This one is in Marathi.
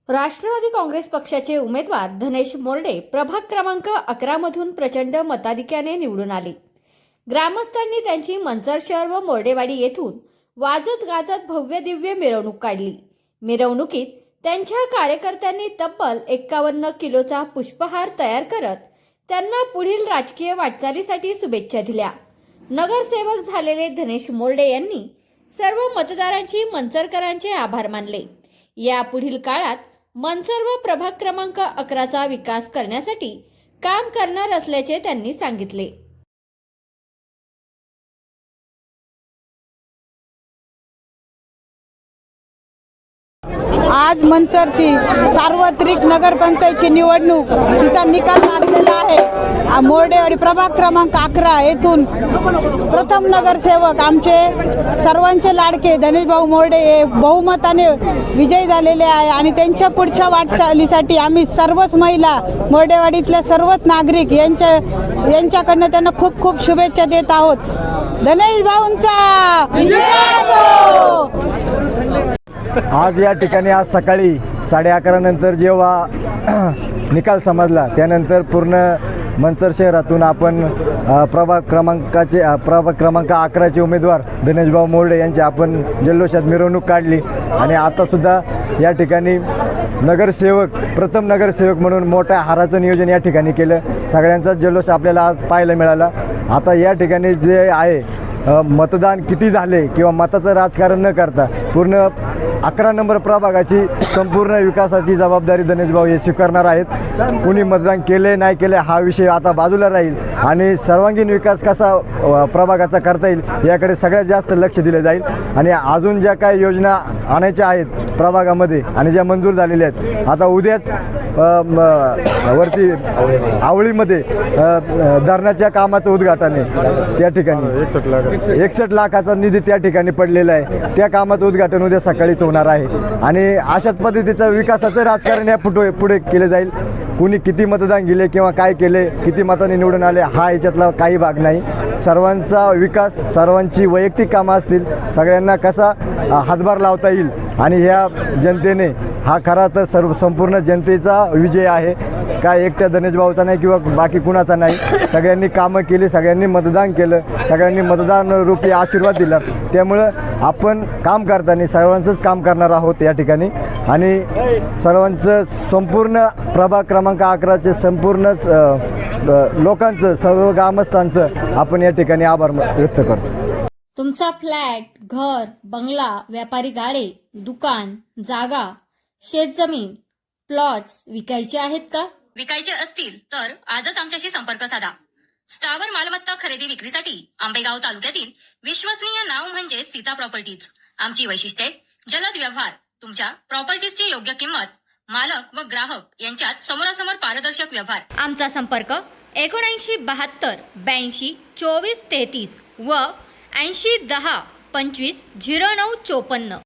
राष्ट्रवादी काँग्रेस पक्षाचे उमेदवार धनेश मोरडे प्रभाग क्रमांक 11 मधून प्रचंड मताधिक्याने निवडून आले। ग्रामस्थांनी त्यांची मंचर शहर व मोरडेवाडी येथून वाजत गाजत भव्य दिव्य मिरवणूक काढली। मिरवणुकीत त्यांच्या कार्यकर्त्यांनी तब्बल 51 किलोचा पुष्पहार तयार करत त्यांना पुढील राजकीय वाटचालीसाठी शुभेच्छा दिल्या। नगरसेवक झालेले धनेश मोरडे यांनी सर्व मतदारांची मंचरकरांचे आभार मानले। या पुढील काळात मंचर व प्रभाग क्रमांक 11चा विकास करण्यासाठी काम करणार असल्याचे त्यांनी सांगितले। आज मंचरची सार्वत्रिक नगरपंचायतची निवडणूक तिचा निकाल लागलेला आहे। मोरडेवाडी प्रभाग क्रमांक 11 येथून प्रथम नगरसेवक आमचे सर्वांचे लाडके धनेश भाऊ मोरडे हे बहुमताने विजयी झालेले आहे आणि त्यांच्या पुढच्या वाटचालीसाठी आम्ही सर्वच महिला मोरडेवाडीतल्या सर्वच नागरिक यांच्याकडनं त्यांना खूप खूप शुभेच्छा देत आहोत। धनेश भाऊंचा विजय असो। आज या ठिकाणी आज सकाळी 11:30 नंतर जेव्हा निकाल समजला त्यानंतर पूर्ण मंचर शहरातून आपण प्रभाग क्रमांक 11चे उमेदवार धनेशभाऊ मोरडे यांची आपण जल्लोषात मिरवणूक काढली आणि आतासुद्धा या ठिकाणी प्रथम नगरसेवक म्हणून मोठ्या हाराचं नियोजन या ठिकाणी केलं। सगळ्यांचा जल्लोष आपल्याला आज पाहायला मिळाला। आता या ठिकाणी जे आहे मतदान किती झाले किंवा मताचं राजकारण न करता पूर्ण 11 नंबर प्रभागाची संपूर्ण विकासाची जबाबदारी धनेशभाऊ हे स्वीकारणार आहेत। कुणी मतदान केले नाही केले हा विषय आता बाजूला राहील आणि सर्वांगीण विकास कसा प्रभागाचा करता येईल याकडे सगळ्यात जास्त लक्ष दिले जाईल आणि अजून ज्या काही योजना आणायच्या आहेत प्रभागामध्ये आणि ज्या मंजूर झालेल्या आहेत आता उद्याच वरती आवळीमध्ये धरणाच्या कामाचं उद्घाटन आहे। त्या ठिकाणी 61 लाखाचा निधी त्या ठिकाणी पडलेला आहे। त्या कामाचं उद्घाटन उद्या सकाळीच होणार आहे आणि अशाच पद्धतीचं विकासाचं राजकारण या पुढे केले जाईल। कुणी किती मतदान गेले किंवा काय केले किती मतांनी निवडून आले हा याच्यातला काही भाग नाही। सर्वांचा विकास सर्वांची वैयक्तिक कामं असतील सगळ्यांना कसा हातभार लावता येईल आणि ह्या जनतेने हा खरा तर संपूर्ण जनतेचा विजय आहे। काय एकट्या धनेशभाऊचा नाही किंवा बाकी कुणाचा नाही। सगळ्यांनी कामं केली, सगळ्यांनी मतदान केलं, सगळ्यांनी मतदान रूपी आशीर्वाद दिला। त्यामुळं आपण काम करताना सर्वांचंच काम करणार आहोत या ठिकाणी आणि सर्वांचं संपूर्ण प्रभाग क्रमांक 11चे संपूर्ण लोकांचं सर्व ग्रामस्थांचं आपण या ठिकाणी आभार व्यक्त करतो। तुमचा फ्लॅट, घर, बंगला, व्यापारी गाडे, दुकान, जागा, शेतजमीन, प्लॉट्स विकायचे आहेत का? विकायचे असतील तर आजच आमच्याशी संपर्क साधा। स्थावर मालमत्ता खरेदी विक्रीसाठी आंबेगाव तालुक्यातील विश्वसनीय नाव म्हणजे सीता प्रॉपर्टीज। आमची वैशिष्ट्ये जलद व्यवहार, तुमच्या प्रॉपर्टीजची योग्य किंमत, मालक व ग्राहक यांच्यात समोरासमोर पारदर्शक व्यवहार। आमचा संपर्क 7972 82 24 33 व 80 10 25 09 54।